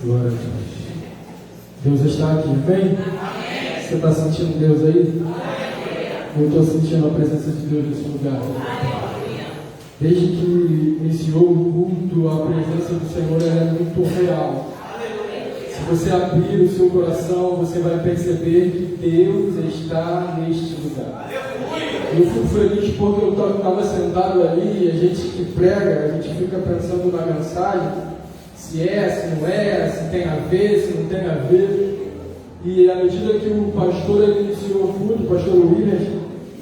Glória a Deus. Deus está aqui, amém? Você está sentindo Deus aí? Eu estou sentindo a presença de Deus nesse lugar. Desde que iniciou o culto, a presença do Senhor é muito real. Se você abrir o seu coração, você vai perceber que Deus está neste lugar. Eu fico feliz porque eu estava sentado ali e a gente que prega, a gente fica pensando na mensagem, se é, se não é, se tem a ver, se não tem a ver. E à medida que o pastor iniciou o culto, o pastor Williams,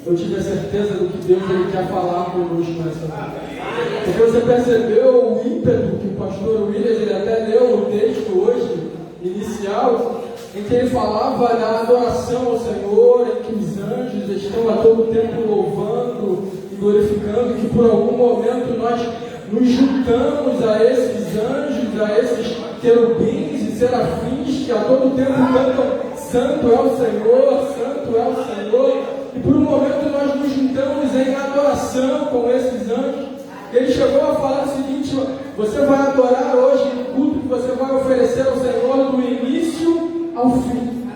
eu tive a certeza do que Deus ele quer falar conosco nessa noite. Porque você percebeu o ímpeto que o pastor Williams, ele até leu o texto hoje, inicial, em que ele falava da adoração ao Senhor, em que os anjos estão a todo tempo louvando e glorificando, e que por algum momento nós nos juntamos a esses anjos, a esses querubins e serafins que a todo tempo cantam Santo é o Senhor, Santo é o Senhor, e por um momento nós nos juntamos em adoração com esses anjos. Ele chegou a falar o seguinte: você vai adorar hoje no culto que você vai oferecer ao Senhor do início ao fim.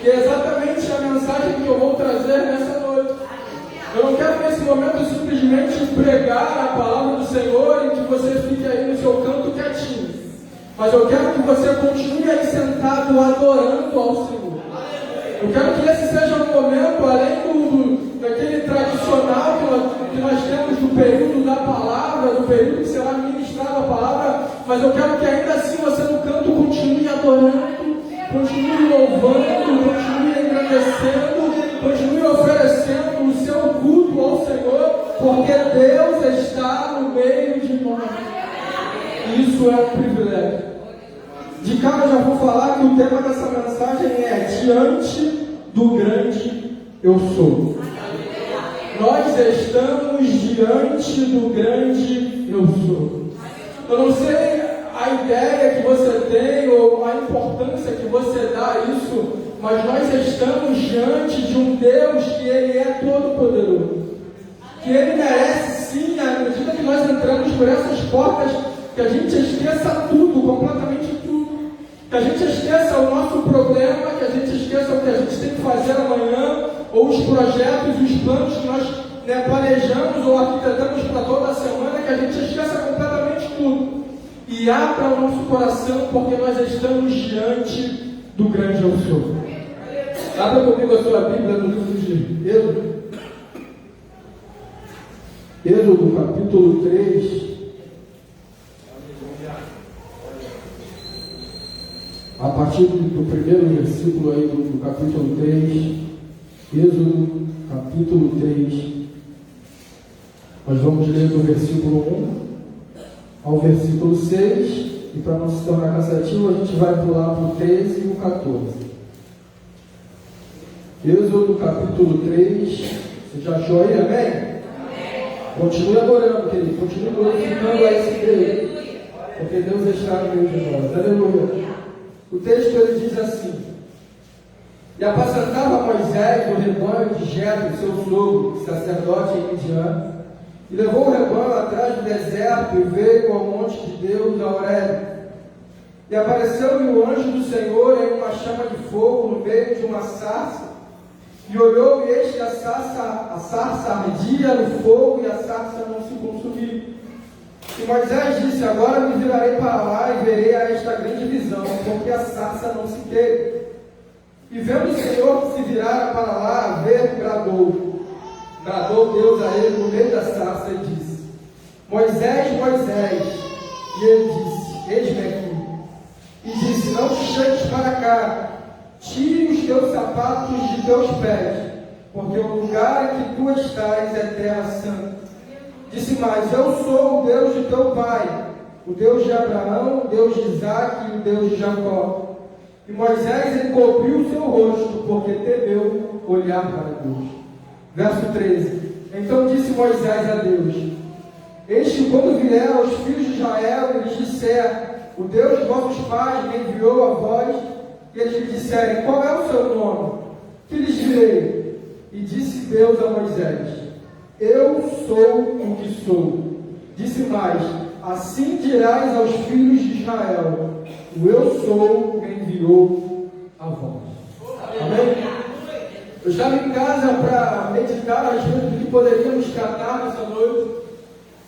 Que é exatamente a mensagem que eu vou trazer nessa noite. Eu não quero nesse momento simplesmente pregar a palavra do Senhor e que você fique aí no seu canto quietinho. Mas eu quero que você continue aí sentado adorando ao Senhor. Eu quero que esse seja um momento, além daquele tradicional que nós temos do período da palavra, do período que será ministrada a palavra, mas eu quero que ainda assim você no canto continue adorando, continue louvando, continue engrandecendo, continue oferecendo o seu culto ao Senhor, porque Deus está no meio de nós. Isso é um privilégio. De cara eu já vou falar que o tema dessa mensagem é diante do grande eu sou. Nós estamos diante do grande eu sou. Eu não sei a ideia que você tem ou a importância que você dá a isso, mas nós estamos diante de um Deus que Ele é todo poderoso. Que Ele merece sim, à medida que nós entramos por essas portas, que a gente esqueça tudo, completamente tudo. Que a gente esqueça o nosso problema, que a gente esqueça o que a gente tem que fazer amanhã, ou os projetos, os planos que nós planejamos ou arquitetamos para toda a semana, que a gente esqueça completamente tudo. E abra o nosso coração, porque nós estamos diante do grande eu sou. Abra comigo a sua Bíblia no livro de Êxodo. Êxodo capítulo 3. A partir do primeiro versículo aí do capítulo 3, Êxodo capítulo 3, nós vamos ler do versículo 1 ao versículo 6, e para não se tornar cansativo, a gente vai pular para o 13 e o 14. Êxodo capítulo 3, você já achou aí, amém? Amém. Continue adorando, querido, continue glorificando a esse Deus, porque Deus está no meio de nós, aleluia. O texto ele diz assim: e apacentava Moisés o rebanho de Jetro, seu sogro, sacerdote em Midian, e levou o rebanho atrás do deserto e veio ao monte de Deus, a Horebe. E apareceu-lhe o anjo do Senhor em uma chama de fogo no meio de uma sarça, e olhou, e eis que a sarça ardia no fogo, e a sarça não se consumiu. E Moisés disse: agora me virarei para lá e verei a esta grande visão, porque a sarça não se queima. E vendo o Senhor que se virara para lá a ver, bradou Deus a ele no meio da sarça e disse: Moisés, Moisés. E ele disse: eis-me aqui. E disse: não te chegues para cá, tire os teus sapatos de teus pés, porque o lugar em que tu estás é terra santa. Disse mais: eu sou o Deus de teu pai, o Deus de Abraão, o Deus de Isaque e o Deus de Jacó. E Moisés encobriu o seu rosto, porque temeu olhar para Deus. Verso 13. Então disse Moisés a Deus: eis que quando vier aos filhos de Israel e lhes disser: o Deus de vossos pais me enviou a vós, e eles lhe disserem: qual é o seu nome? Que lhes direi? E disse Deus a Moisés: eu sou o que sou. Disse mais: assim dirás aos filhos de Israel: o eu sou me enviou a vós. Amém? Eu estava em casa para meditar a respeito do que poderíamos tratar nessa noite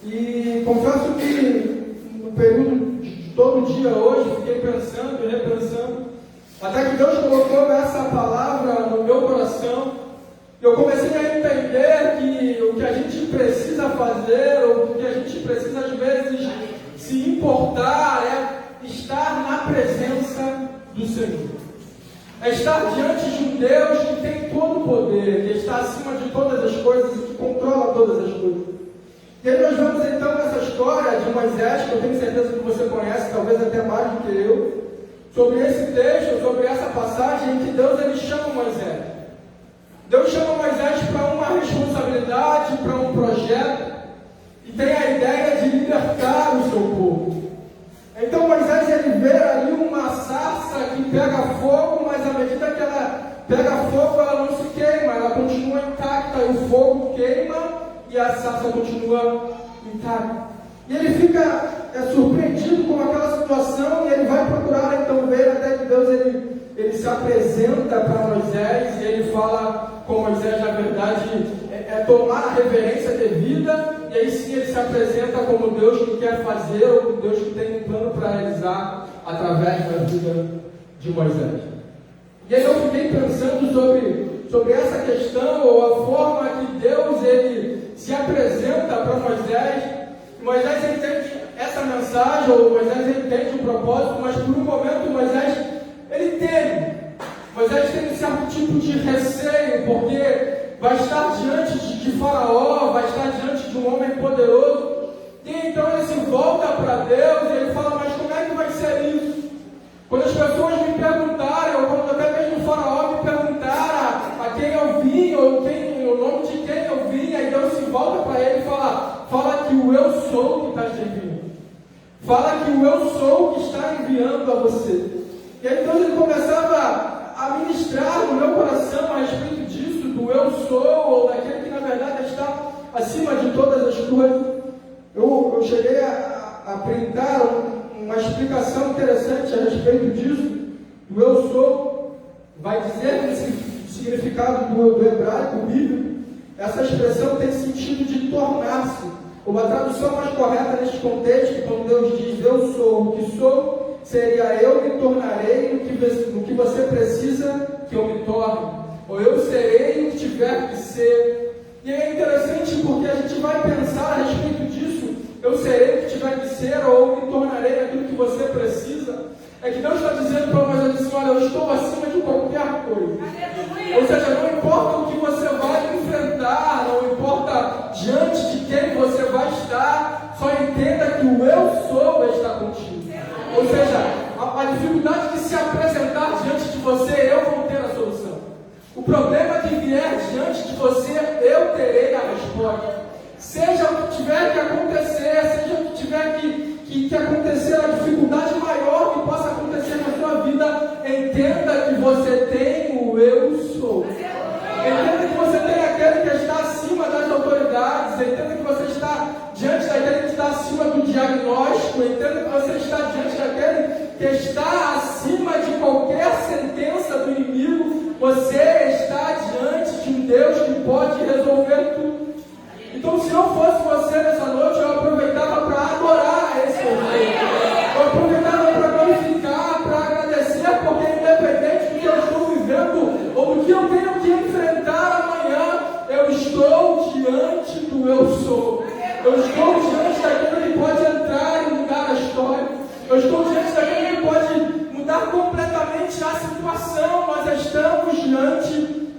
e confesso que no período de todo dia hoje fiquei pensando e repensando até que Deus colocou essa palavra no meu coração. Eu comecei a entender que o que a gente precisa fazer, ou o que a gente precisa às vezes se importar é estar na presença do Senhor. É estar diante de um Deus que tem todo o poder, que está acima de todas as coisas e que controla todas as coisas. E aí nós vamos então nessa história de Moisés, que eu tenho certeza que você conhece, talvez até mais do que eu, sobre esse texto, sobre essa passagem em que Deus ele chama Moisés. Deus chama Moisés para uma responsabilidade, para um projeto, e tem a ideia de libertar o seu povo. Então Moisés ele vê ali uma sarça que pega fogo, mas à medida que ela pega fogo, ela não se queima, ela continua intacta, e o fogo queima e a sarça continua intacta. E ele fica surpreendido com aquela situação e ele vai procurar então ver até que Deus ele se apresenta para Moisés e ele fala com Moisés, na verdade, é tomar a reverência devida, e aí sim ele se apresenta como Deus que quer fazer, ou como Deus que tem um plano para realizar através da vida de Moisés. E aí eu fiquei pensando sobre essa questão, ou a forma que Deus ele se apresenta para Moisés. Moisés entende essa mensagem, ou Moisés entende o propósito, mas por um momento Moisés ele teme. Moisés tem um certo tipo de receio, porque vai estar diante de Faraó, vai estar diante de um homem poderoso. E então ele se volta para Deus e ele fala, mas como é que vai ser isso? Quando as pessoas me perguntarem, ou quando até mesmo o Faraó me perguntar a quem eu vim, ou o nome de quem eu vim, aí Deus se volta para ele e fala que o eu sou que está te enviando. Fala que o eu sou que está enviando a você. E aí então ele começava a ministrar no meu coração a respeito disso, do eu sou, ou daquele que na verdade está acima de todas as coisas. Eu cheguei a printar uma explicação interessante a respeito disso. O eu sou vai dizer nesse significado do hebraico bíblico, essa expressão tem sentido de tornar-se. Uma tradução mais correta neste contexto, quando Deus diz eu sou o que sou, seria eu me tornarei no que você precisa que eu me torne, ou eu serei o que tiver que ser. E é interessante porque a gente vai pensar a respeito disso, eu serei o que tiver que ser, ou me tornarei naquilo que você precisa. É que Deus está dizendo para nós assim, olha, eu estou acima de qualquer coisa. Ou seja, não importa o que você vai enfrentar, não importa diante de quem você vai estar, só entenda que o eu sou está contigo. Ou seja, a dificuldade de se apresentar diante de você, eu vou ter a solução. O problema que vier diante de você, eu terei a resposta. Seja o que tiver que acontecer, seja o que tiver que acontecer, a dificuldade maior que possa acontecer na sua vida, entenda que você tem o eu sou. Entenda que você tem aquele que está acima das autoridades, entenda que você está diante daquele que está acima do diagnóstico, entenda que você está diante daquele que está acima de qualquer sentença do inimigo, você está diante de um Deus que pode resolver tudo. Então, se não fosse você nessa noite, eu aproveitava para adorar esse Deus. Eu aproveitava para glorificar, para agradecer, porque independente do que eu estou vivendo, ou do que eu tenho que enfrentar amanhã, eu estou diante do eu sou. Eu estou diante daquele que pode entrar e mudar a história. Eu estou diante daquele que pode mudar completamente a situação. Nós estamos diante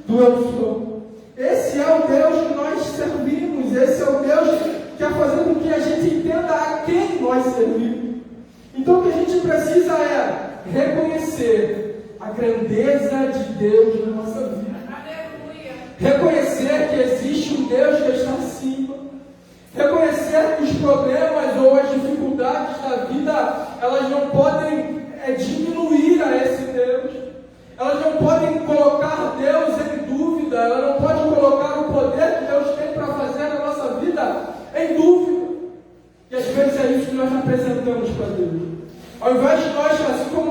do eu sou. Esse é o Deus que nós servimos. Esse é o Deus que quer fazer com que a gente entenda a quem nós servimos. Então o que a gente precisa é reconhecer a grandeza de Deus na nossa vida. Reconhecer que existe um Deus que está acima. Reconhecer que os problemas ou as dificuldades da vida, elas não podem diminuir a esse Deus. Elas não podem colocar Deus em dúvida. Ela não pode colocar o poder que Deus tem para fazer na nossa vida em dúvida. E às vezes é isso que nós apresentamos para Deus. Ao invés de nós, assim como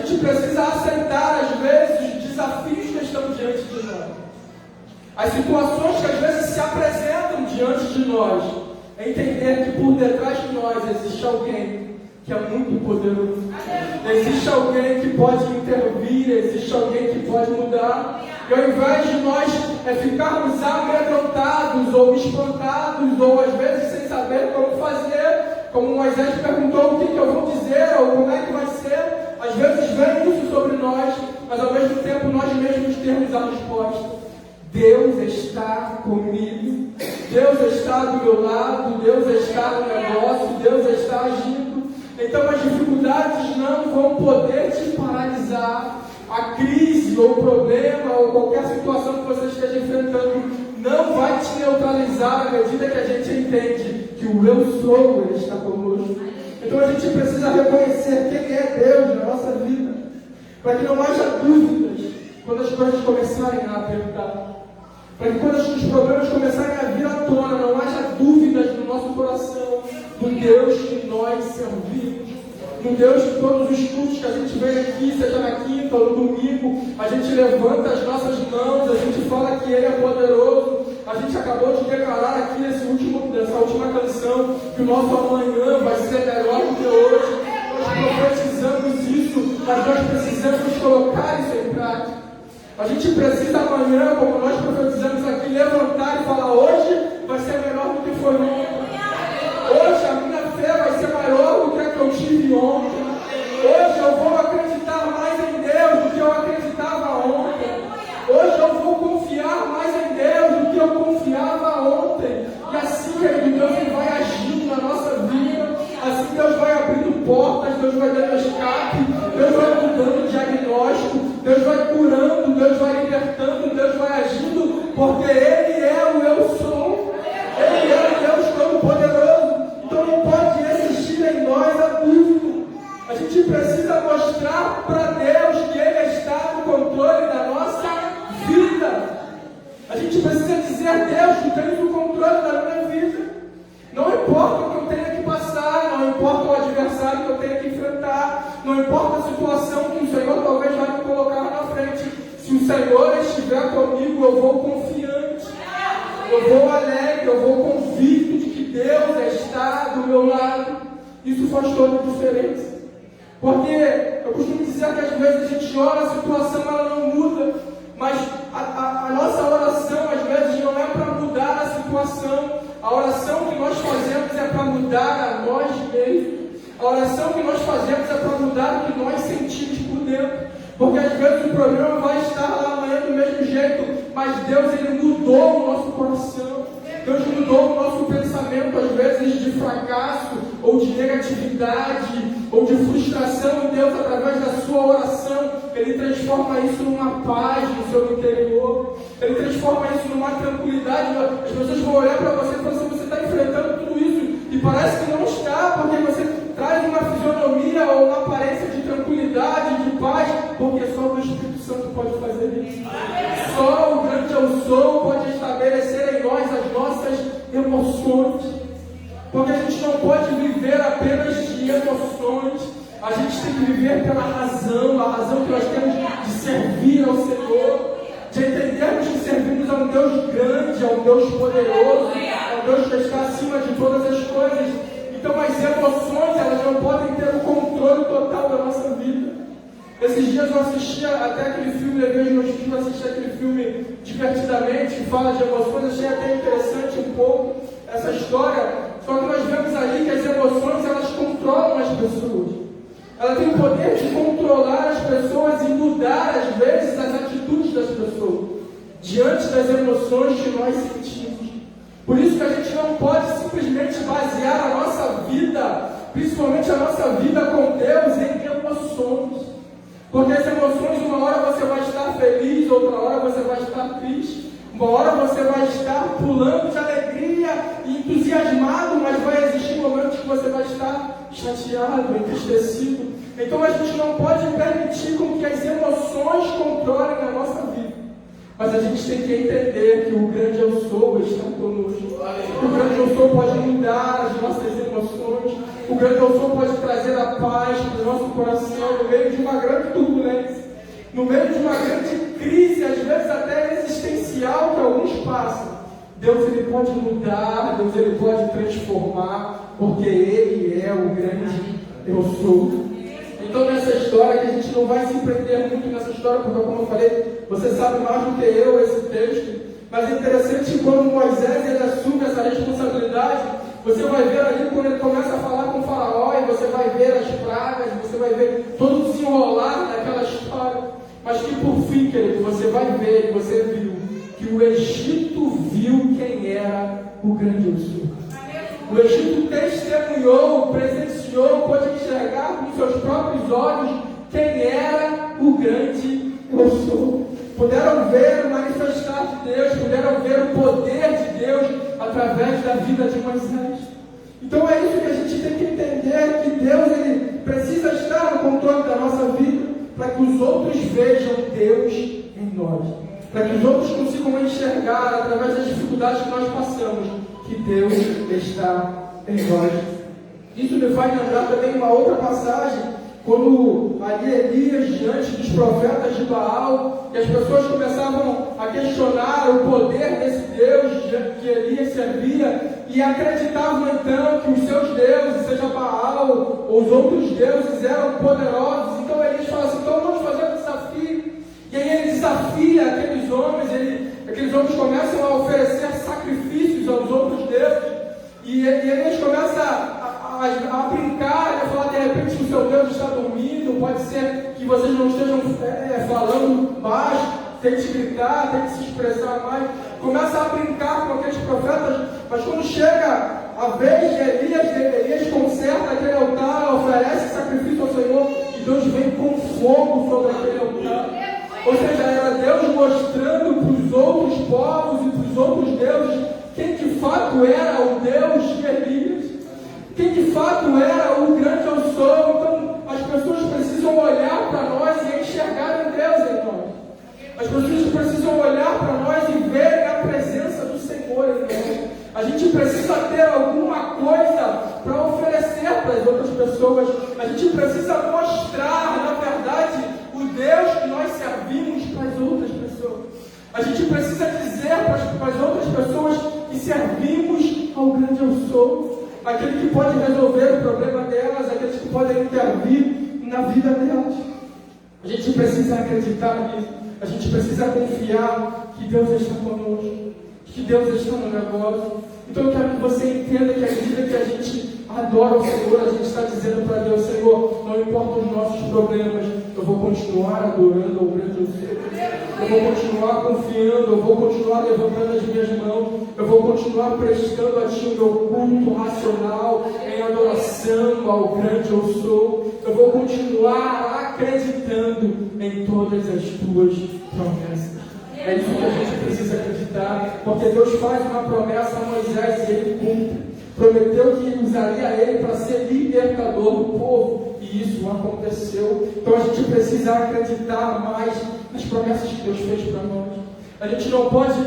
gente precisa aceitar, às vezes, os desafios que estão diante de nós. As situações que às vezes se apresentam diante de nós. É entender que por detrás de nós existe alguém que é muito poderoso. Existe alguém que pode intervir, existe alguém que pode mudar. E ao invés de nós ficarmos amedrontados ou espantados, ou às vezes sem saber como fazer, como Moisés perguntou o que eu vou dizer, ou como é que vai ser, às vezes vem isso sobre nós, mas ao mesmo tempo nós mesmos temos a resposta. Deus está comigo, Deus está do meu lado, Deus está no negócio, Deus está agindo. Então as dificuldades não vão poder te paralisar. A crise ou o problema ou qualquer situação que você esteja enfrentando não vai te neutralizar à medida que a gente entende que o eu sou, Ele está conosco. Então a gente precisa reconhecer quem é Deus na nossa vida, para que não haja dúvidas quando as coisas começarem a apertar. Para que quando os problemas começarem a vir à tona, não haja dúvidas no nosso coração do Deus que nós servimos. Do Deus que todos os cultos que a gente vem aqui, seja na quinta ou no domingo, a gente levanta as nossas mãos, a gente fala que Ele é poderoso. A gente acabou de declarar aqui nessa última canção que o nosso amanhã vai ser melhor do que hoje. Nós profetizamos isso, mas nós precisamos colocar isso em prática. A gente precisa amanhã, como nós profetizamos aqui, levantar e falar: hoje vai ser melhor do que foi ontem. Hoje a minha fé vai ser maior do que a que eu tive ontem. Hoje eu vou acreditar mais em Deus do que eu acreditava ontem. Hoje eu vou confiar mais em Deus do que eu confiava ontem. E assim, querido, Deus Ele vai agindo na nossa vida. Assim Deus vai abrindo portas, Deus vai dando escape, Deus vai mudando o diagnóstico, Deus vai curando, Deus vai libertando, Deus vai agindo, porque Ele é o eu sou. Ele é o Deus Todo-Poderoso. Então não pode existir em nós a dúvida. A gente precisa mostrar para Deus que Ele está no controle da nossa vida. A gente precisa dizer: Deus, Tu tens o controle da minha vida. Não importa o que eu tenha que passar, não importa o adversário que eu tenha que enfrentar, não importa a situação que o Senhor talvez vai me colocar na frente. Se o Senhor estiver comigo, eu vou confiante, eu vou alegre, eu vou convicto de que Deus está do meu lado. Isso faz toda a diferença. Porque eu costumo dizer que às vezes a gente ora, a situação ela não muda, mas a nossa oração às vezes não é para mudar a situação. A oração que nós fazemos é para mudar a nós mesmos. A oração que nós fazemos é para mudar o que nós sentimos por dentro. Porque às vezes o problema vai estar lá amanhã do mesmo jeito, mas Deus Ele mudou o nosso coração. Deus mudou o nosso pensamento, às vezes de fracasso, ou de negatividade, ou de frustração em Deus através da sua oração. Ele transforma isso numa paz no seu interior. Ele transforma isso numa tranquilidade. As pessoas vão olhar para você e falar assim: você está enfrentando tudo isso, e parece que não está, porque você traz uma fisionomia ou uma aparência de tranquilidade, de paz, porque só o Espírito Santo pode fazer isso. Só o grande eu sou pode estabelecer em nós as nossas emoções. Porque a gente não pode viver apenas de emoções. A gente tem que viver pela razão, a razão que nós temos de servir ao Senhor, de entendermos que servimos a um Deus grande, a um Deus poderoso, a um Deus que está acima de todas as coisas. Então as emoções, elas não podem ter o controle total da nossa vida. Esses dias eu assisti até aquele filme, levei os meus filhos a assistir aquele filme Divertidamente, que fala de emoções. Achei até interessante um pouco essa história. Só que nós vemos ali que as emoções, elas controlam as pessoas. Ela tem o poder de controlar as pessoas e mudar, às vezes, as atitudes das pessoas diante das emoções que nós sentimos. Por isso que a gente não pode simplesmente basear a nossa vida, principalmente a nossa vida com Deus, em emoções. Porque as emoções, uma hora você vai estar feliz, outra hora você vai estar triste. Uma hora você vai estar pulando de alegria e entusiasmado, mas vai existir momentos que você vai estar chateado, entristecido. Então a gente não pode permitir com que as emoções controlem a nossa vida. Mas a gente tem que entender que o grande eu sou está conosco. O grande eu sou pode mudar as nossas emoções. O grande eu sou pode trazer a paz para o nosso coração no meio de uma grande turbulência, no meio de uma grande crise, às vezes até existencial que alguns passam. Deus ele pode mudar, Deus ele pode transformar, porque Ele é o grande eu sou. Então nessa história, que a gente não vai se prender muito nessa história, porque como eu falei, você sabe mais do que eu esse texto, mas é interessante que quando Moisés ele assume essa responsabilidade, você vai ver ali quando ele começa a falar com o faraó, e você vai ver as pragas, você vai ver todo o desenrolar daquela história, mas que por fim, querido, você vai ver, você viu, que o Egito viu quem era o grande eu sou. O Egito testemunhou, presenciou, pôde enxergar com seus próprios olhos quem era o grande eu sou. Puderam ver o manifestar de Deus, puderam ver o poder de Deus através da vida de Moisés. Então é isso que a gente tem que entender, que Deus ele precisa estar no controle da nossa vida, para que os outros vejam Deus em nós, para que os outros consigam enxergar através das dificuldades que nós passamos, que Deus está em nós. Isso me faz lembrar também uma outra passagem, quando ali Elias, diante dos profetas de Baal, e as pessoas começavam a questionar o poder desse Deus que Elias servia, e acreditavam então que os seus deuses, seja Baal ou os outros deuses, eram poderosos. Então Elias fala assim: então vamos fazer um desafio. E aí ele desafia aqueles homens, aqueles homens começam a oferecer sacrifícios aos outros deuses, e Elias começa a brincar, a falar: de repente o seu Deus está dormindo, pode ser que vocês não estejam falando baixo, tem que gritar, tem que se expressar mais. Começa a brincar com aqueles profetas, mas quando chega a vez de Elias conserta aquele altar, oferece sacrifício ao Senhor, e Deus vem com fogo sobre aquele altar. Ou seja, era Deus mostrando para os outros povos e para os outros deuses quem de fato era o Deus de Elias, quem de fato era o grande eu sou. Então as pessoas precisam olhar para nós e enxergar Deus em nós. As pessoas precisam olhar para nós e ver a presença do Senhor em nós. A gente precisa ter alguma coisa para oferecer para as outras pessoas. A gente precisa mostrar, na verdade, o Deus que nós servimos para as outras pessoas. A gente precisa dizer para as outras pessoas que servimos ao grande eu sou, aquele que pode resolver o problema delas, aqueles que podem intervir na vida delas. A gente precisa acreditar nisso, a gente precisa confiar que Deus está conosco, que Deus está no negócio. Então eu quero que você entenda que à medida que a gente adora o Senhor, a gente está dizendo para Deus: Senhor, não importam os nossos problemas, eu vou continuar adorando ao grande eu sou. Eu vou continuar confiando, eu vou continuar levantando as minhas mãos, eu vou continuar prestando a Ti o meu culto racional em adoração ao grande eu sou. Eu vou continuar acreditando em todas as Tuas promessas. É isso que a gente precisa acreditar, porque Deus faz uma promessa a Moisés e Ele cumpre. Prometeu que usaria ele para ser libertador do povo, e isso aconteceu. Então a gente precisa acreditar mais nas promessas que Deus fez para nós. A gente não pode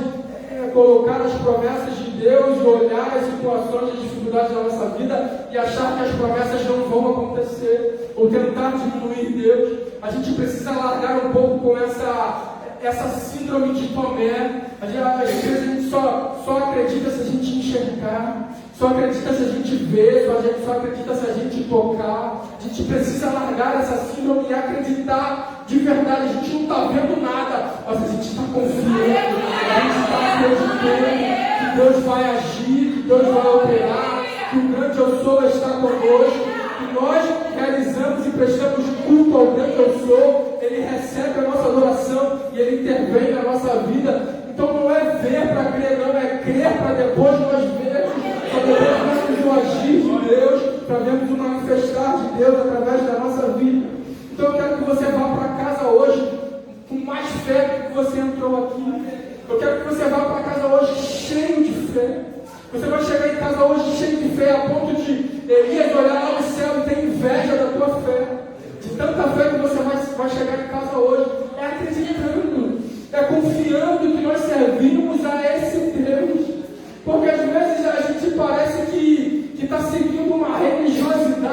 colocar as promessas de Deus e olhar as situações, as dificuldades da nossa vida e achar que as promessas não vão acontecer, ou tentar diminuir Deus. A gente precisa largar um pouco com essa síndrome de Tomé. Às vezes a gente só acredita se a gente enxergar, só acredita se a gente ver, só acredita se a gente tocar. A gente precisa largar essa síndrome e acreditar de verdade. A gente não está vendo nada, mas a gente está confiando, a gente está acreditando que Deus vai agir, que Deus vai operar, que o grande eu sou está conosco, que nós realizamos e prestamos culto ao grande eu sou. Ele recebe a nossa adoração e Ele intervém na nossa vida. Então não é ver para crer, não, é crer para depois nós vermos, para depois vermos o agir de Deus, para vermos o manifestar de Deus através da nossa vida. Então eu quero que você vá para casa hoje com mais fé que você entrou aqui. Eu quero que você vá para casa hoje cheio de fé. Você vai chegar em casa hoje cheio de fé, a ponto de Elias olhar lá no céu e ter inveja da tua fé. De tanta fé que você vai chegar em casa hoje, é acreditando, é confiando que nós servimos a esse Deus. Porque às vezes a gente parece que está seguindo uma religiosidade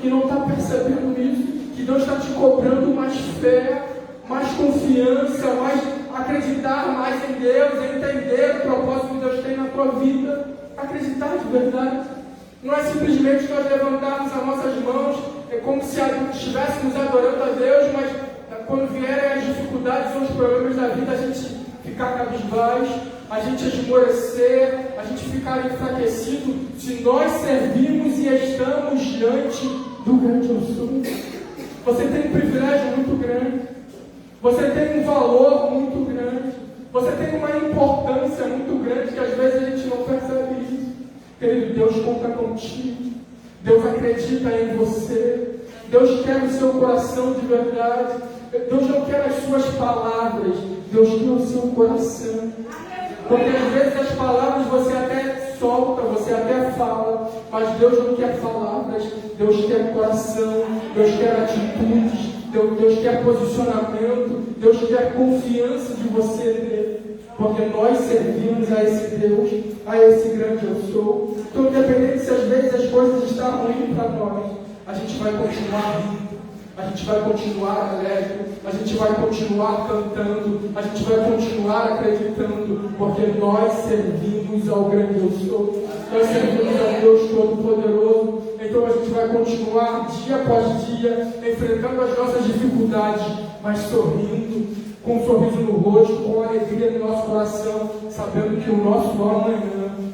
e não está percebendo isso, que Deus está te cobrando mais fé, mais confiança, mais acreditar mais em Deus, entender o propósito que Deus tem na tua vida, acreditar de verdade. Não é simplesmente nós levantarmos as nossas mãos, é como se estivéssemos adorando a Deus, mas quando vierem as dificuldades ou os problemas da vida, a gente ficar cabisbaixo, a gente esmorecer, a gente ficar enfraquecido, se nós servimos e estamos diante do grande eu sou. Você tem um privilégio muito grande, você tem um valor muito grande, você tem uma importância muito grande que às vezes a gente não percebe isso. Querido, Deus conta contigo, Deus acredita em você, Deus quer o seu coração de verdade, Deus não quer as suas palavras, Deus quer o seu coração. Porque às vezes as palavras você até solta, você até fala, mas Deus não quer palavras, Deus quer coração, Deus quer atitudes, Deus quer posicionamento, Deus quer confiança de você nele. Porque nós servimos a esse Deus, a esse grande eu sou. Então, independente se às vezes as coisas estão ruins para nós, a gente vai continuar rindo, a gente vai continuar alegre, a gente vai continuar cantando, a gente vai continuar acreditando, porque nós servimos ao grande eu sou, nós servimos ao Deus Todo-Poderoso. Então a gente vai continuar dia após dia, enfrentando as nossas dificuldades, mas sorrindo, com um sorriso no rosto, com alegria no nosso coração, sabendo que o nosso amanhã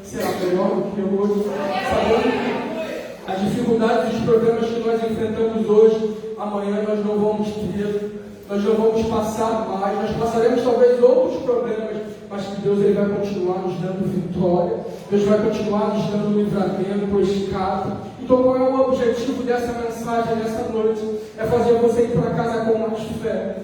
será melhor do que hoje, sabendo que as dificuldades e os problemas que nós enfrentamos hoje, amanhã nós não vamos ter, nós não vamos passar mais, nós passaremos talvez outros problemas, mas que Deus ele vai continuar nos dando vitória, Deus vai continuar nos dando livramento, escape. Então qual é o objetivo dessa mensagem, nessa noite? É fazer você ir para casa com mais fé,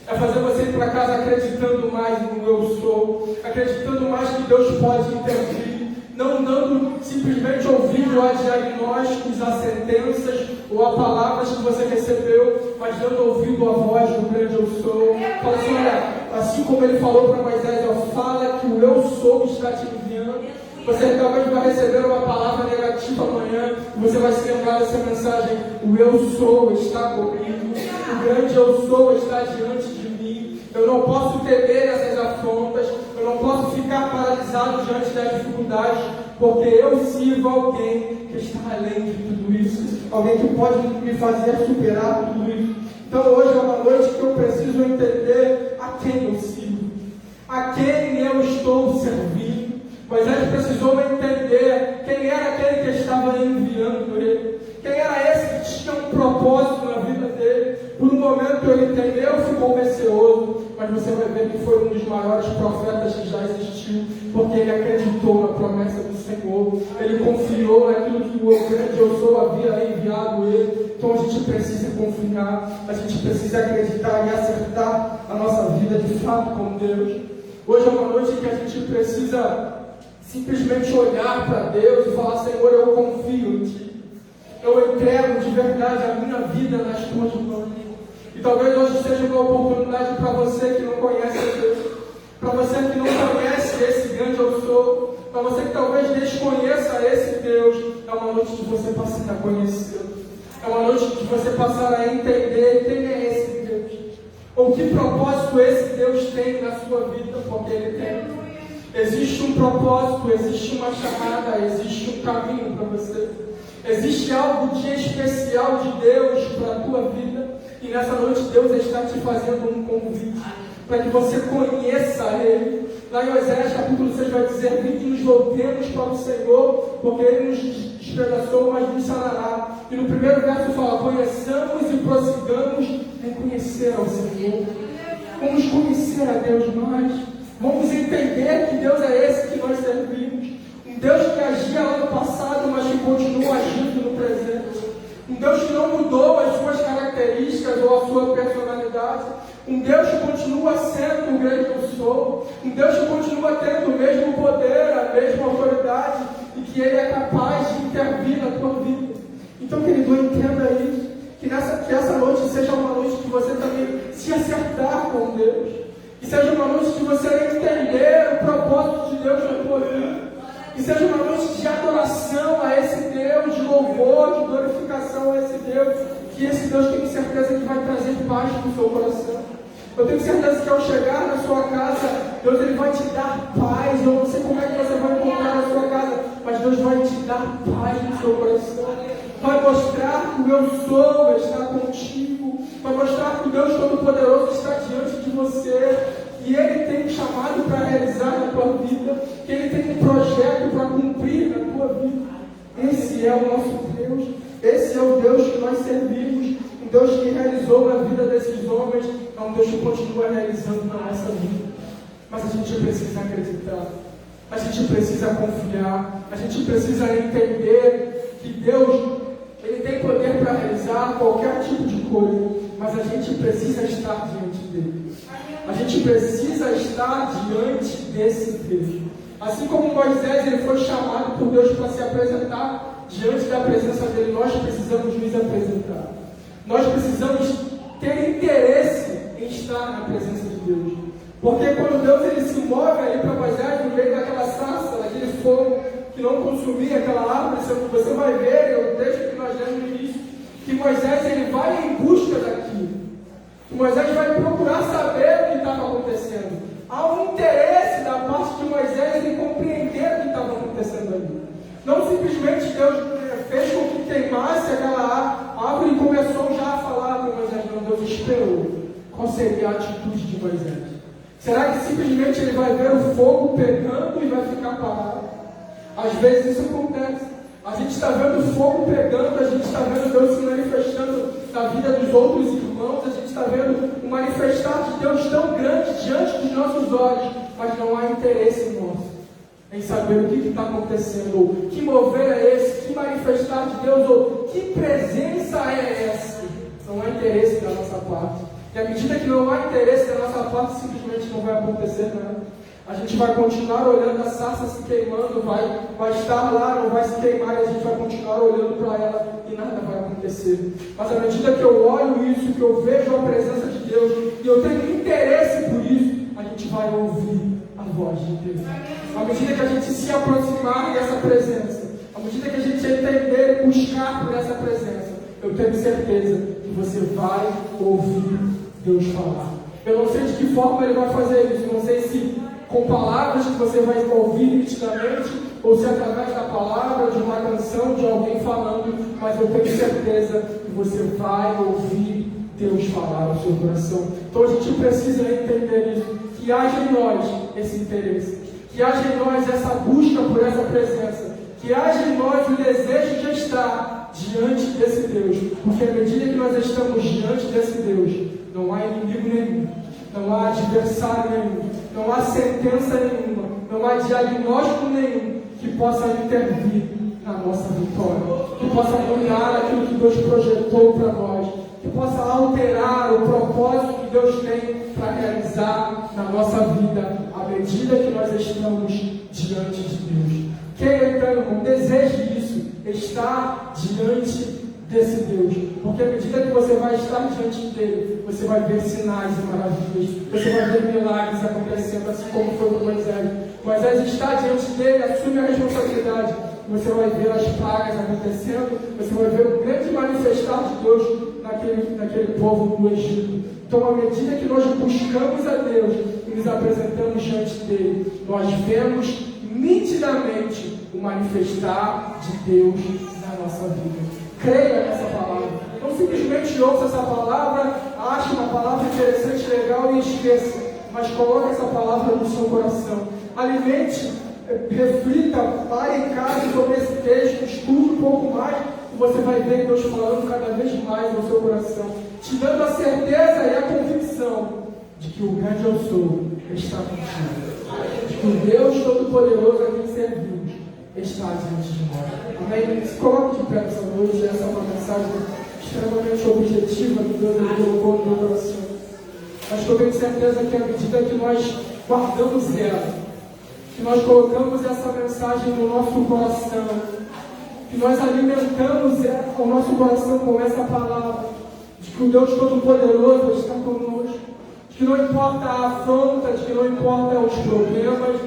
é fazer você ir para casa acreditando mais no eu sou, acreditando mais que Deus pode intervir, não dando simplesmente ouvido a diagnósticos, a sentenças ou a palavras que você recebeu, mas dando ouvido à voz do grande eu sou. Fala assim, olha, assim como ele falou para Moisés, fala que o eu sou está te enviando. Você talvez vai receber uma palavra negativa amanhã, e você vai se lembrar dessa mensagem, o eu sou está comigo, o grande eu sou está diante de mim. Eu não posso temer essas afrontas, eu não posso ficar paralisado diante das dificuldades, porque eu sirvo alguém que está além de tudo isso, alguém que pode me fazer superar tudo isso. Então hoje é uma noite que eu preciso entender a quem eu sirvo, a quem eu estou servindo. Moisés precisou entender quem era aquele que estava enviando ele, quem era esse que tinha um propósito na vida dele. Por um momento ele temeu, ficou receoso, mas você vai ver que foi um dos maiores profetas que já existiu, porque ele acreditou na promessa do Senhor, ele confiou naquilo que o grande eu sou havia enviado ele. Então a gente precisa confiar, a gente precisa acreditar e acertar a nossa vida de fato com Deus. Hoje é uma noite que a gente precisa simplesmente olhar para Deus e falar, Senhor, eu confio em Ti, eu entrego de verdade a minha vida nas Tuas mãos. E talvez hoje seja uma oportunidade para você que não conhece a Deus, para você que não conhece esse grande eu sou, para você que talvez desconheça esse Deus. É uma noite de você passar a conhecê-lo, é uma noite de você passar a entender quem é esse Deus, ou que propósito esse Deus tem na sua vida, porque Ele tem. Existe um propósito, existe uma chamada, existe um caminho para você. Existe algo de especial de Deus para a tua vida. E nessa noite Deus está te fazendo um convite para que você conheça Ele. Lá em Oséias capítulo 6 vai dizer: vinde e nos voltemos para o Senhor, porque Ele nos despedaçou, mas nos sanará. E no primeiro verso fala: conheçamos e prossigamos em conhecer ao Senhor. Vamos conhecer a Deus mais. Vamos entender que Deus é esse que nós servimos. Um Deus que agia lá no passado, mas que continua agindo no presente. Um Deus que não mudou as suas características ou a sua personalidade. Um Deus que continua sendo o grande eu sou. Um Deus que continua tendo o mesmo poder, a mesma autoridade, e que Ele é capaz de intervir na tua vida. Então, querido, entenda isso. Que essa noite seja uma noite que você também se acertar com Deus. Que seja uma noite de você entender o propósito de Deus na tua vida. Que seja uma noite de adoração a esse Deus, de louvor, de glorificação a esse Deus, Deus tenho certeza que vai trazer paz para o seu coração. Eu tenho certeza que ao chegar na sua casa, Deus ele vai te dar paz. Eu não sei como é que você vai encontrar na sua casa, mas Deus vai te dar paz no seu coração. Vai mostrar que o meu sou está contigo. Vai mostrar que o Deus Todo-Poderoso está diante de você. E Ele tem um chamado para realizar na tua vida. Que Ele tem um projeto para cumprir na tua vida. Esse é o nosso Deus. Esse é o Deus que nós servimos. Um Deus que realizou na vida desses homens. É um Deus que continua realizando na nossa vida. Mas a gente precisa acreditar. A gente precisa confiar. A gente precisa entender que Deus Ele tem poder para realizar qualquer tipo de coisa. Mas a gente precisa estar diante dele. A gente precisa estar diante desse Deus. Assim como Moisés ele foi chamado por Deus para se apresentar diante da presença dele, nós precisamos nos apresentar. Nós precisamos ter interesse em estar na presença de Deus. Porque quando Deus ele se move ali para Moisés, no meio daquela sarça, daquele fogo que não consumia aquela árvore, você vai ver, o texto que nós lemos no início, que Moisés ele vai em busca daquilo. Moisés vai procurar saber o que estava acontecendo. Há um interesse da parte de Moisés em compreender o que estava acontecendo ali. Não simplesmente Deus fez com que queimasse aquela árvore e começou já a falar com Moisés. Não, Deus esperou. Qual seria a atitude de Moisés? Será que simplesmente ele vai ver o fogo pegando e vai ficar parado? Às vezes isso acontece. A gente está vendo o fogo pegando, a gente está vendo Deus se manifestando na vida dos outros irmãos, a gente está vendo o manifestar de Deus tão grande diante dos nossos olhos, mas não há interesse nosso em saber o que está acontecendo, ou que mover é esse, que manifestar de Deus, ou que presença é essa. Não há interesse da nossa parte. E à medida que não há interesse da nossa parte, simplesmente não vai acontecer nada. A gente vai continuar olhando a sarça se queimando, vai estar lá, não vai se queimar, e a gente vai continuar olhando para ela e nada vai acontecer. Mas à medida que eu olho isso, que eu vejo a presença de Deus, e eu tenho interesse por isso, a gente vai ouvir a voz de Deus. À medida que a gente se aproximar dessa presença, à medida que a gente entender e buscar por essa presença, eu tenho certeza que você vai ouvir Deus falar. Eu não sei de que forma Ele vai fazer isso, não sei se com palavras que você vai ouvir nitidamente, ou se através da palavra, de uma canção, de alguém falando, mas eu tenho certeza que você vai ouvir Deus falar no seu coração. Então a gente precisa entender isso, que haja em nós esse interesse, que haja em nós essa busca por essa presença, que haja em nós o desejo de estar diante desse Deus, porque à medida que nós estamos diante desse Deus, não há inimigo nenhum, não há adversário nenhum, não há sentença nenhuma, não há diagnóstico nenhum que possa intervir na nossa vitória, que possa mudar aquilo que Deus projetou para nós, que possa alterar o propósito que Deus tem para realizar na nossa vida, à medida que nós estamos diante de Deus. Queira então, irmão, deseje isso, estar diante desse Deus, porque à medida que você vai estar diante dele, você vai ver sinais e maravilhas, você vai ver milagres acontecendo, assim como foi com Moisés. Moisés está diante dele, assume a responsabilidade, você vai ver as pragas acontecendo, você vai ver o grande manifestar de Deus naquele povo do Egito. Então, à medida que nós buscamos a Deus e nos apresentamos diante dele, nós vemos nitidamente o manifestar de Deus na nossa vida. Creia nessa palavra. Não simplesmente ouça essa palavra, ache uma palavra interessante, legal e esqueça. Mas coloque essa palavra no seu coração. Alimente, reflita, pare em casa sobre esse texto, estude um pouco mais, e você vai ver Deus falando cada vez mais no seu coração, te dando a certeza e a convicção de que o grande eu sou está contigo. De que o Deus Todo-Poderoso a quem servimos está diante de nós. Amém? Se coloque de pé nessa noite. Essa é uma mensagem extremamente objetiva que Deus colocou no meu coração. Mas eu tenho certeza que à medida que nós guardamos ela, que nós colocamos essa mensagem no nosso coração, que nós alimentamos o nosso coração com essa palavra, de que o Deus Todo-Poderoso está conosco, de que não importa a afronta, de que não importa os problemas,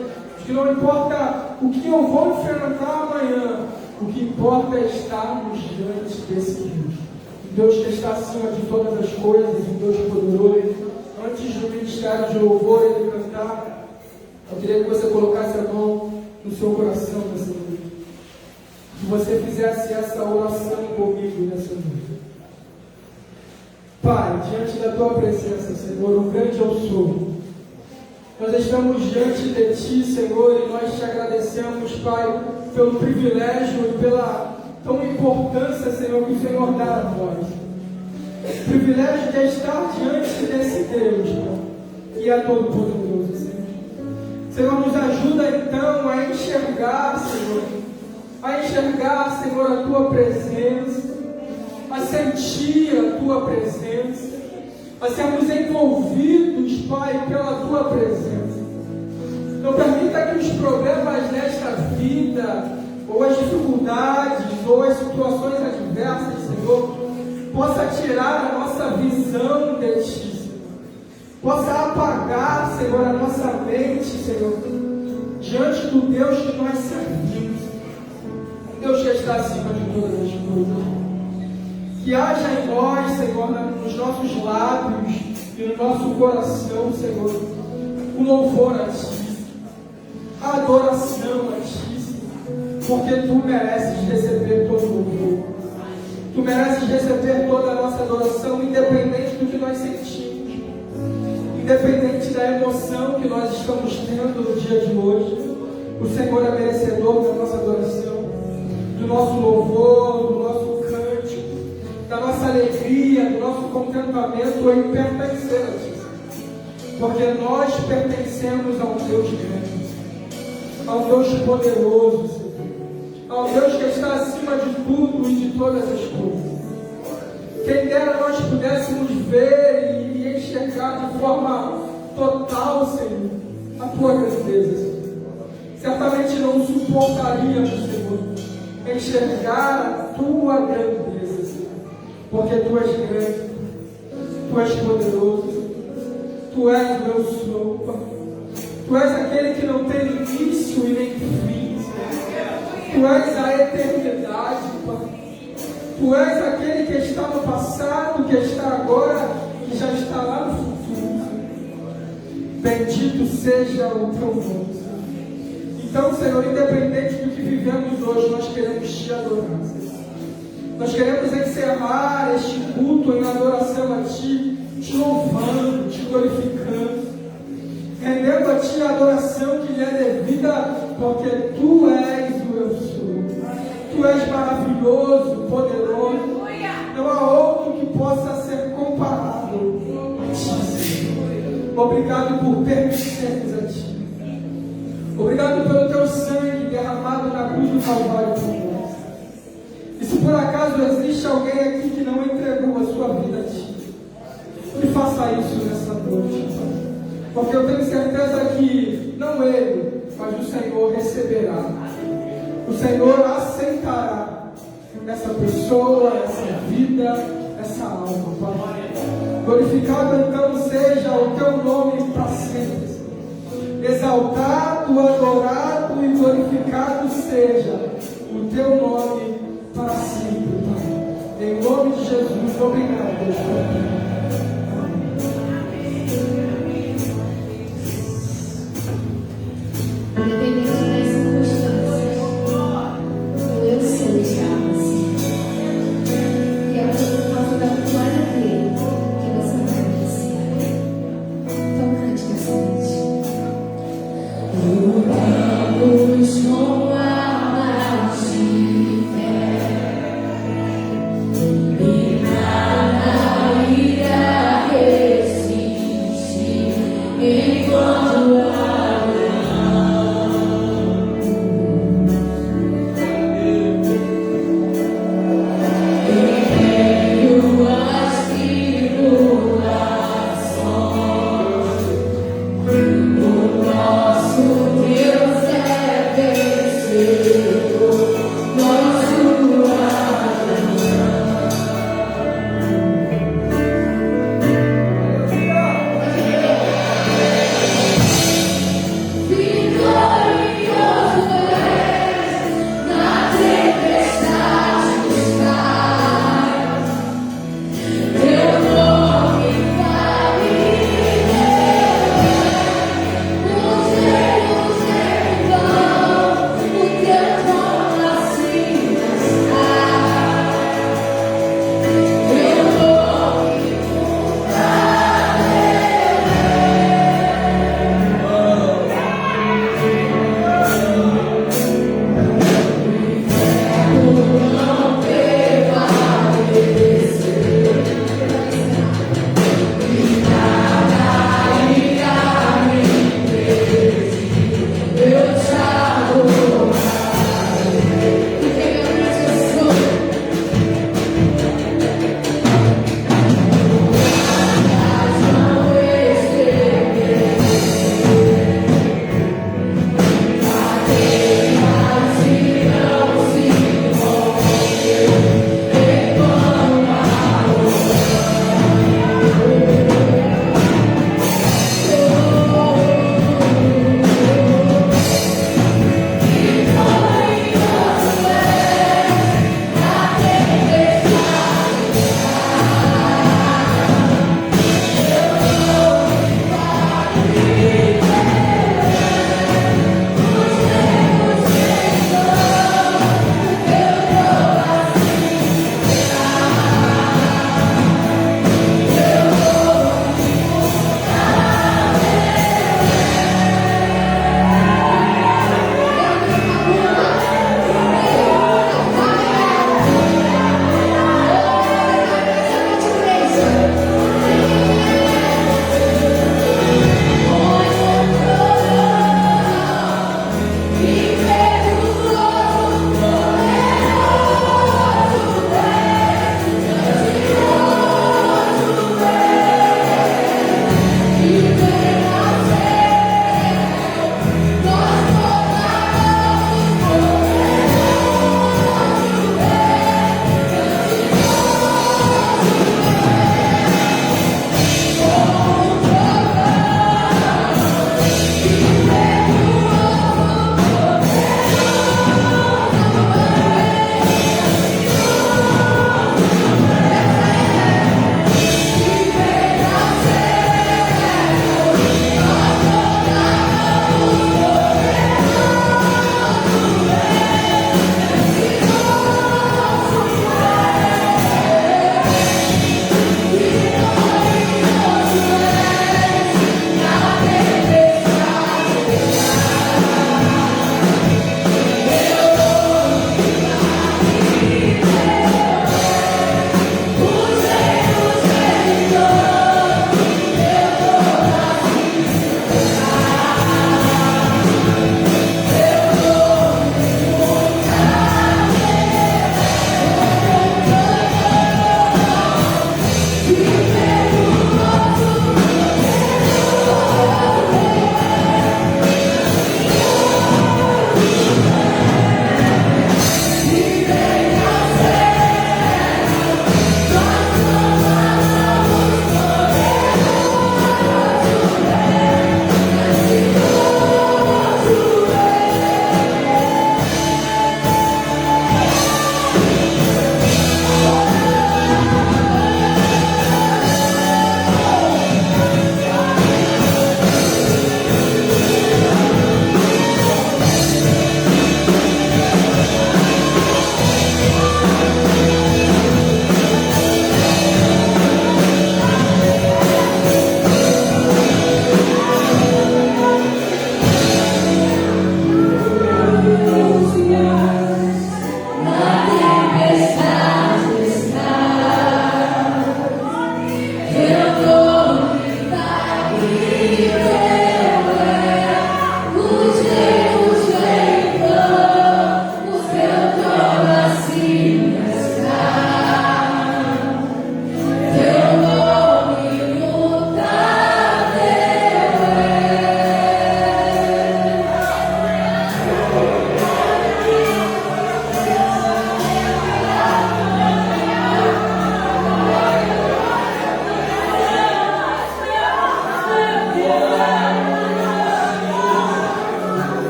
que não importa o que eu vou enfrentar amanhã, o que importa é estarmos diante desse Deus. Deus que está acima de todas as coisas, um Deus poderoso. Antes do ministério de louvor ele cantar, eu queria que você colocasse a mão no seu coração nessa noite. Que você fizesse essa oração comigo nessa noite. Pai, diante da tua presença, Senhor, o grande eu sou. Nós estamos diante de ti, Senhor, e nós te agradecemos, Pai, pelo privilégio e pela tão importância, Senhor, que o Senhor dá a nós. O privilégio de estar diante desse Deus, Pai, que é todo poderoso, Senhor. Senhor, nos ajuda então a enxergar, Senhor, a tua presença, a sentir a tua presença, a sermos envolvidos, Pai, pela tua presença. Não permita que os problemas desta vida, ou as dificuldades, ou as situações adversas, Senhor, possa tirar a nossa visão de ti, Senhor. Possa apagar, Senhor, a nossa mente, Senhor, diante do Deus que nós servimos, um Deus que está acima de todas as coisas. Que haja em nós, Senhor, nos nossos lábios e no nosso coração, Senhor, o louvor a ti, a adoração a ti, Senhor, porque tu mereces receber todo o louvor, tu mereces receber toda a nossa adoração, independente do que nós sentimos, independente da emoção que nós estamos tendo no dia de hoje. O Senhor é merecedor da nossa adoração, do nosso louvor, do nosso da nossa alegria, do nosso contentamento em pertencer a ti. Porque nós pertencemos a um Deus grande, a um Deus poderoso, Senhor, a um Deus que está acima de tudo e de todas as coisas. Quem dera nós pudéssemos ver e enxergar de forma total, Senhor, a tua grandeza, Senhor. Certamente não suportaríamos, Senhor, enxergar a tua grandeza, porque tu és grande, tu és poderoso, tu és o meu sou, Pai. Tu és aquele que não tem início e nem fim, Senhor. Tu és a eternidade, Pai. Tu és aquele que está no passado, que está agora e já está lá no futuro, Senhor. Bendito seja o teu nome, Senhor. Então, Senhor, independente do que vivemos hoje, nós queremos te adorar, Senhor. Nós queremos encerrar este culto em adoração a Ti, te louvando, te glorificando, rendendo a Ti a adoração que lhe é devida, porque Tu és o eu sou. Tu és maravilhoso, poderoso. Não há outro que possa ser comparado a Ti, Senhor. Obrigado por pertencermos a Ti. Obrigado pelo Teu sangue derramado na cruz do Calvário por nós. E se por acaso existe alguém aqui que não entregou a sua vida a Ti, que faça isso nessa noite, porque eu tenho certeza que não ele, mas o Senhor receberá, o Senhor aceitará essa pessoa, essa vida, essa alma, Pai. Glorificado então seja o Teu nome para sempre, exaltado, adorado e glorificado seja o Teu nome para sempre, Pai. Em nome de Jesus, obrigado, Deus, por tudo. Independente das circunstâncias, o eu sou está assim. Quero que eu possa dar glória a Ele, que você vai agradecer. Então cante nessa noite. Lutamos com armas de fé, e nada irá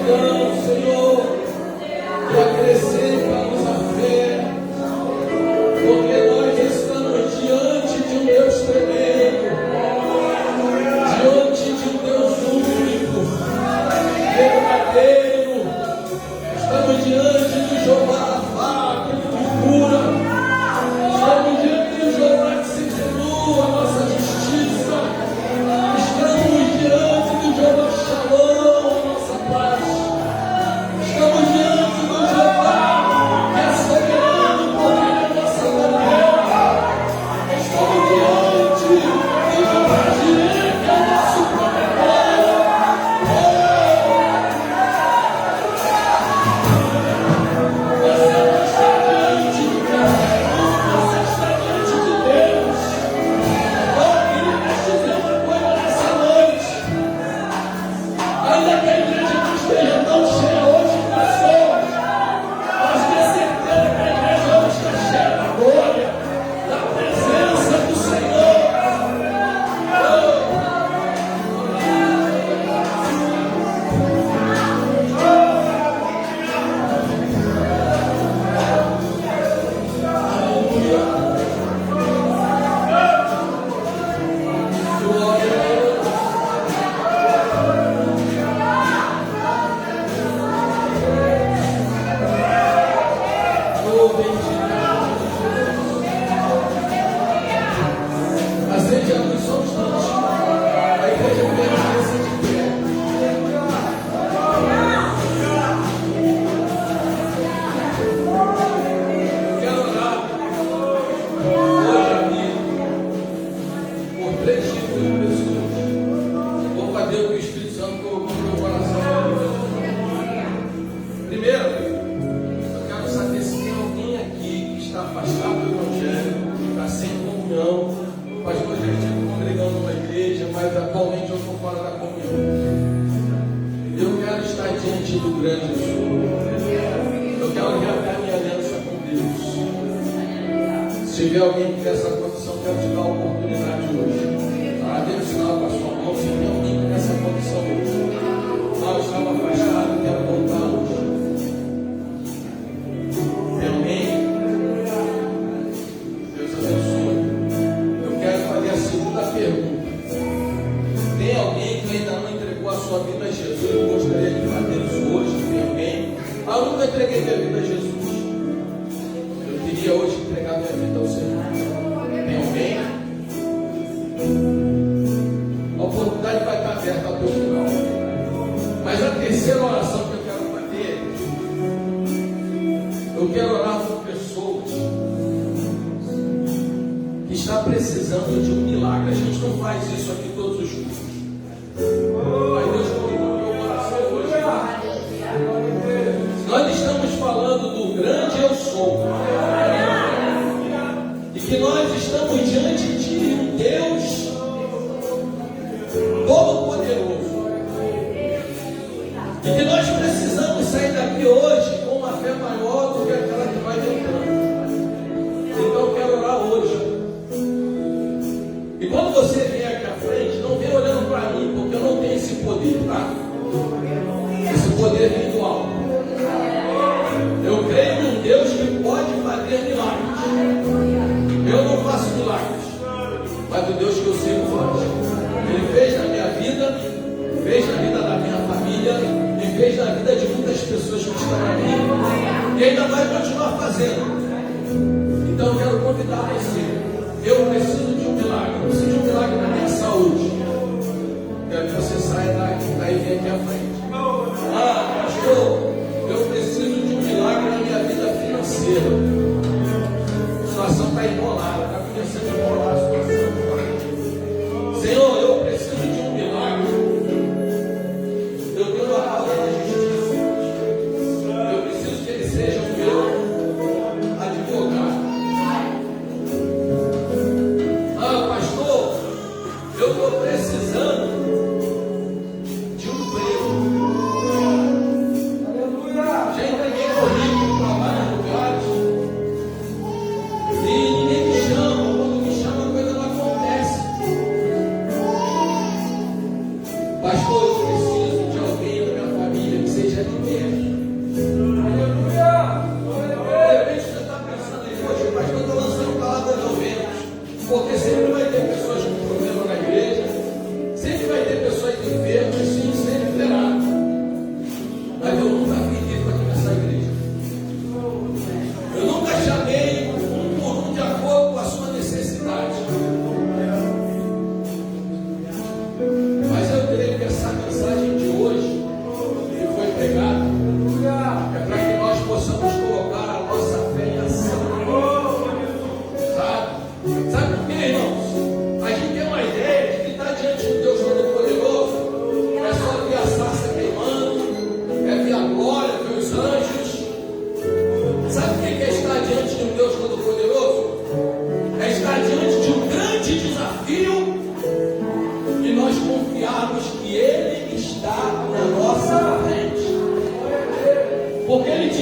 perdão, Senhor, e acrescenta-nos a fé, porque nós estamos diante de um Deus tremendo, diante de um Deus único, verdadeiro. Estamos diante de Jeová Rafa, aquele que cura. Estamos diante de Jeová que se perdoa a nossa justiça. Estamos diante de Jeová Shalom, a nossa paz. Estamos diante do Jeová que é soberano por meio da nossa bandeira. Estamos diante do Jeová Jireh, que é o nosso protetor. Se tiver alguém que nessa condição, quero te dar a oportunidade hoje. Dê um sinal com a sua mão. Se tem alguém que nessa condição hoje, eu estava afastado, quero voltar hoje. Tem alguém? Deus abençoe. Eu quero fazer a segunda pergunta. Tem alguém que ainda não entregou a sua vida a Jesus? Eu gostaria de fazer isso hoje. Tem alguém? Eu nunca entreguei minha vida a Jesus. Eu queria hoje entregar minha vida ao Senhor. Tem alguém? A oportunidade vai estar aberta ao teu final. Mas a terceira oração que eu quero fazer, eu quero orar por pessoas que estão precisando de um milagre. A gente não faz isso aqui todos os dias. Mas Deus colocou no meu coração hoje. Nós estamos falando do grande eu sou. E que nós estamos diante de um Deus todo-poderoso. E que nós precisamos sair daqui hoje com uma fé maior do que aquela que nós entramos. Então eu quero orar hoje. E quando você vem aqui à frente, não vem olhando para mim, porque eu não tenho esse poder, tá? Esse poder vem do alto. Eu creio num Deus que pode fazer milagres. Eu não faço milagres, mas o Deus que eu sigo faz. Ele fez na minha vida, fez na vida da minha família e fez na vida de muitas pessoas que estão aqui. E ainda vai continuar fazendo. Então eu quero convidar você. Eu preciso de um milagre. Eu preciso de um milagre na minha saúde. Quero que você saia daí e venha aqui à frente. Pastor, eu preciso de um milagre na minha vida financeira. A situação está enrolada, está começando a enrolar a situação. Senhor, eu preciso de um milagre. Eu tenho a causa da justiça. Eu preciso que ele seja o meu advogado. Pastor, eu estou precisando de um emprego.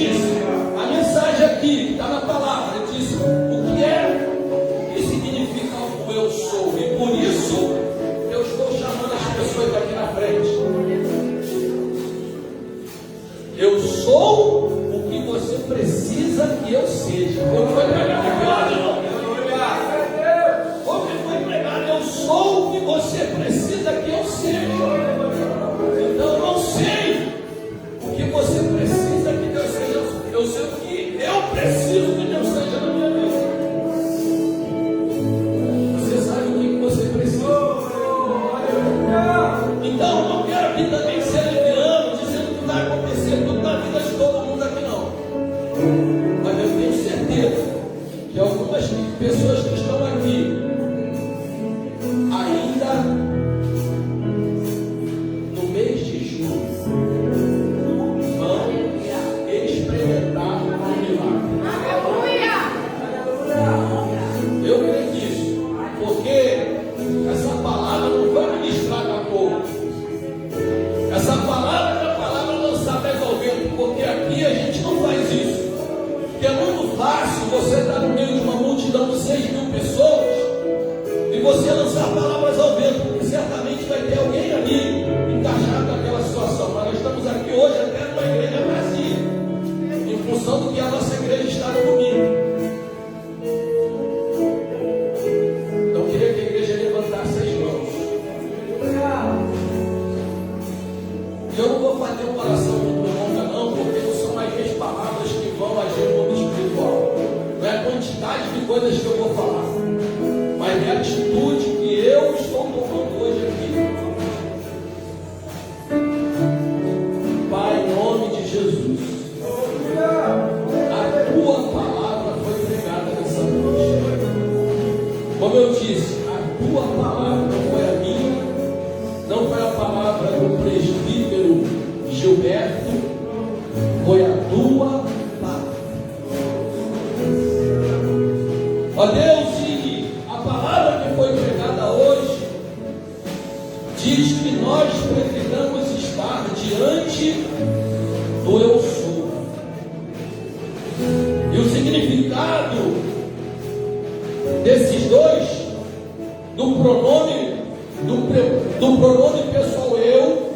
disse, a mensagem aqui, que está na palavra, ele disse, o que significa o eu sou, e por isso eu estou chamando as pessoas aqui na frente. Eu sou o que você precisa que eu seja. Eu não vou pregar aqui, não. Como foi pregado, eu sou o que você precisa que eu seja. Então eu não sei o que você precisa que Deus seja. Eu sei o que eu preciso que Deus seja na minha vida. Você sabe o que você precisa. Então eu não quero aqui também ser leviano, dizendo que vai acontecer tudo na vida de todo mundo aqui, não. Mas eu tenho certeza que algumas pessoas que estão aqui ainda no mês de junho vão experimentar o milagre. Eu creio nisso, porque essa palavra não foi ministrada à toa. Essa palavra é a palavra lançada ao vento, porque aqui a gente não faz isso. Porque é muito fácil você estar no meio de uma multidão de 6.000 pessoas e você lançar palavras ao vento, porque certamente vai ter alguém ali encaixado naquela situação. Mas nós estamos aqui hoje até numa igreja vazia, em função do que a nossa igreja está no domingo. Então eu queria que a igreja levantasse as mãos. Eu não vou fazer uma oração muito longa, não, porque não são as minhas palavras que vão agir no mundo espiritual. Não é a quantidade de coisas que eu vou falar, mas é a atitude que eu estou tomando hoje aqui. Pai, em nome de Jesus, a tua palavra foi pregada nessa noite. Como eu disse, a tua palavra não foi a minha, não foi a palavra do presbítero Gilberto, foi a tua palavra. Ó Deus, e a palavra que foi pregada hoje diz que nós precisamos estar diante do eu sou. E o significado desses dois, do pronome pessoal eu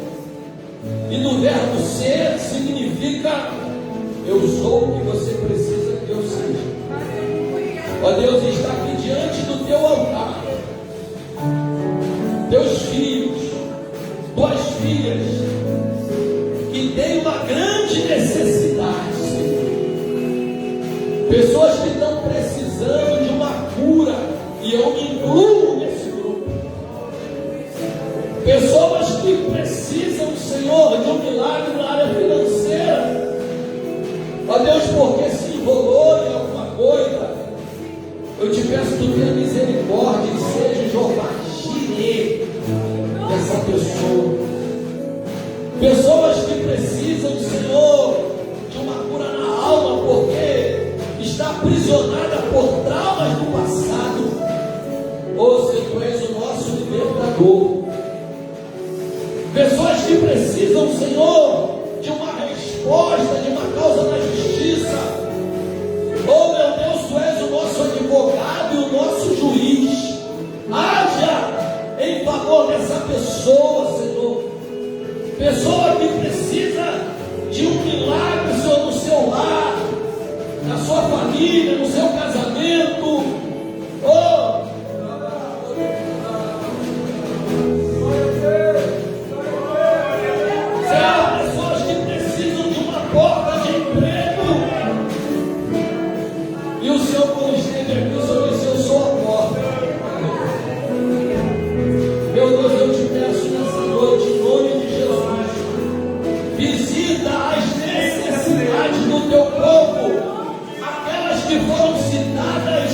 e do verbo ser, significa eu sou o que você precisa que eu seja. Ó Deus, está aqui diante do teu altar teus filhos, tuas filhas que têm uma grande necessidade, Senhor. Pessoas que estão precisando de uma cura, e eu me incluo nesse grupo. Pessoas que precisam, Senhor, de um milagre na área financeira. Ó Deus, porque se enrolou em alguma coisa, eu te peço que tu tenha misericórdia e seja Jeová Jireh dessa pessoa. Pessoas que precisam, Senhor, de uma cura na alma, porque está aprisionada por traumas do passado. Ô Senhor, tu és o nosso libertador. Pessoas que precisam, Senhor, de uma resposta, de uma causa na justiça. Oh meu Deus, tu és o nosso advogado e o nosso juiz. Haja em favor dessa pessoa, Senhor. Pessoa que precisa de um milagre, Senhor, no seu lar, na sua família, no seu casamento. Oh! Senhor, pessoas que precisam de uma porta de emprego. E o Senhor, quando esteve aqui, o Senhor disse: eu sou a porta. Meu Deus, eu te peço nessa noite, em nome de Jesus, visita as necessidades do teu povo, aquelas que foram citadas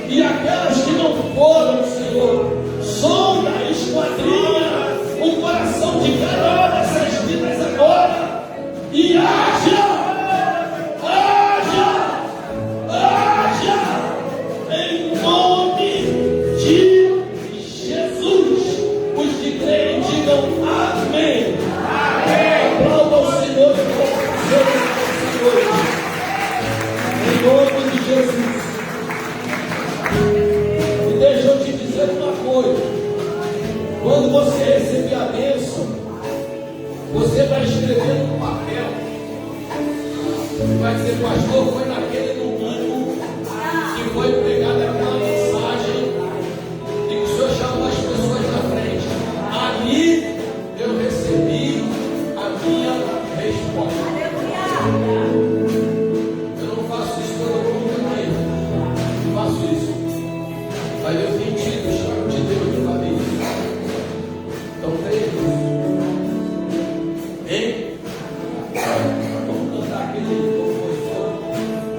e aquelas que não foram, Senhor. Sonda, esquadrinha o coração de cada uma dessas vidas agora e haja em nome de Jesus. Os que creem digam amém. Amém. Aplauda o Senhor e glorifique o Senhor. vai dizer, pastor, foi naquele domingo que foi pregada aquela mensagem e que o Senhor chamou as pessoas na frente. Ali eu recebi a minha resposta. Eu não faço isso todo mundo aqui. Não faço isso. Mas eu tenho tido o chamado de Deus de família. Então creio nisso. Hein? Vamos cantar aquele compositor.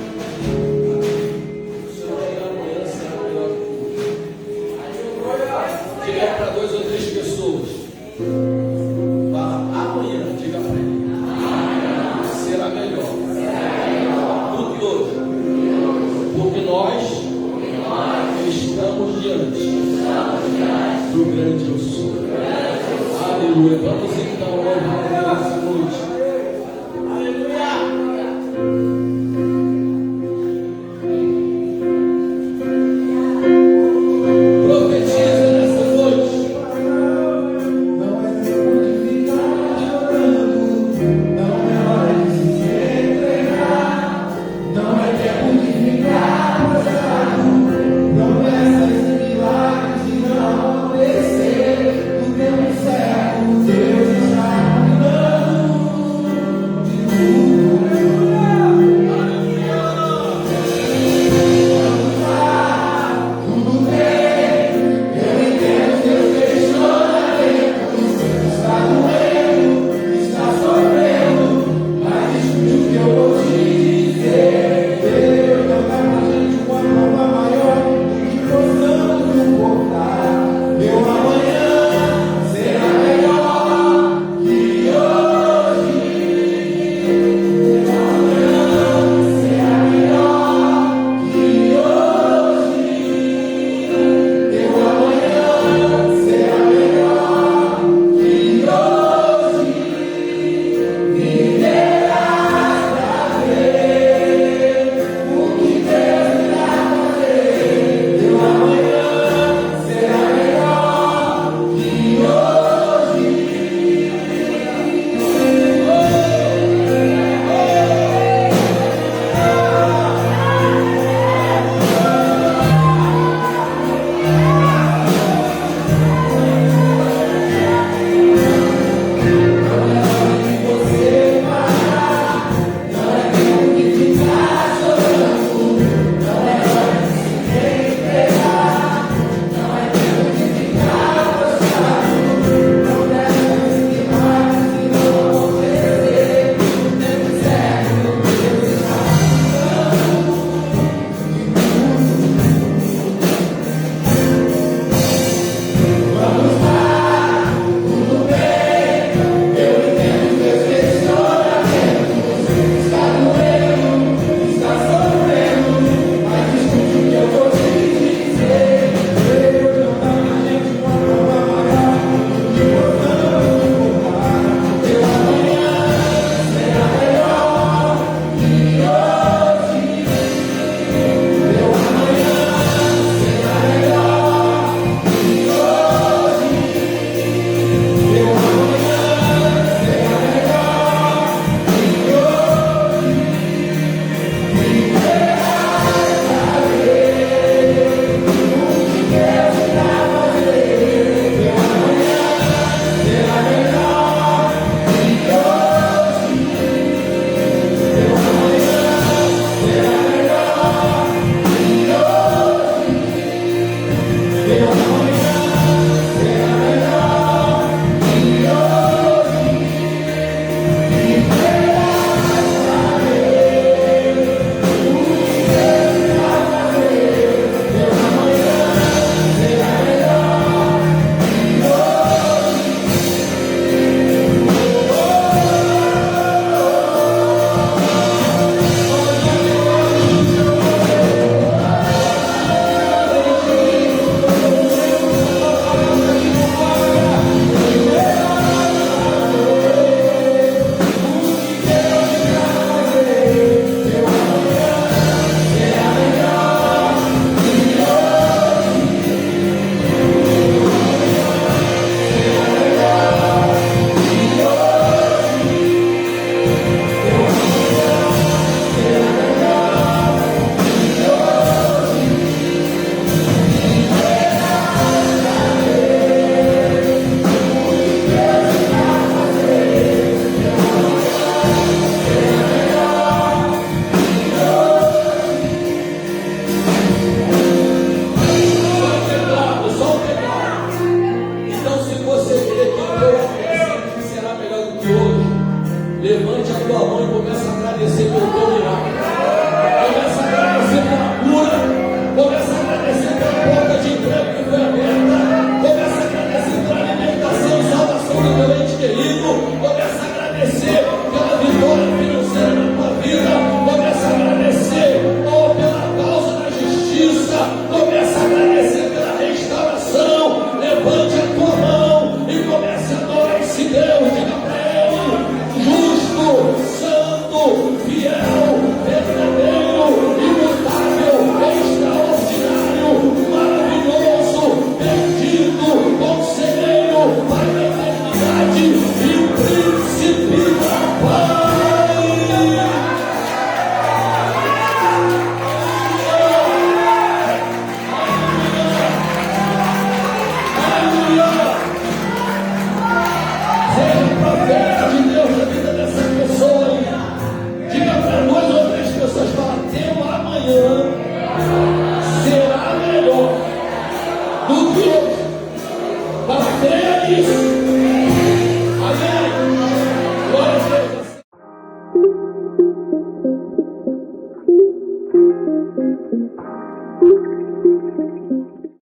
Levante a tua mão e comece a agradecer pelo teu milagre.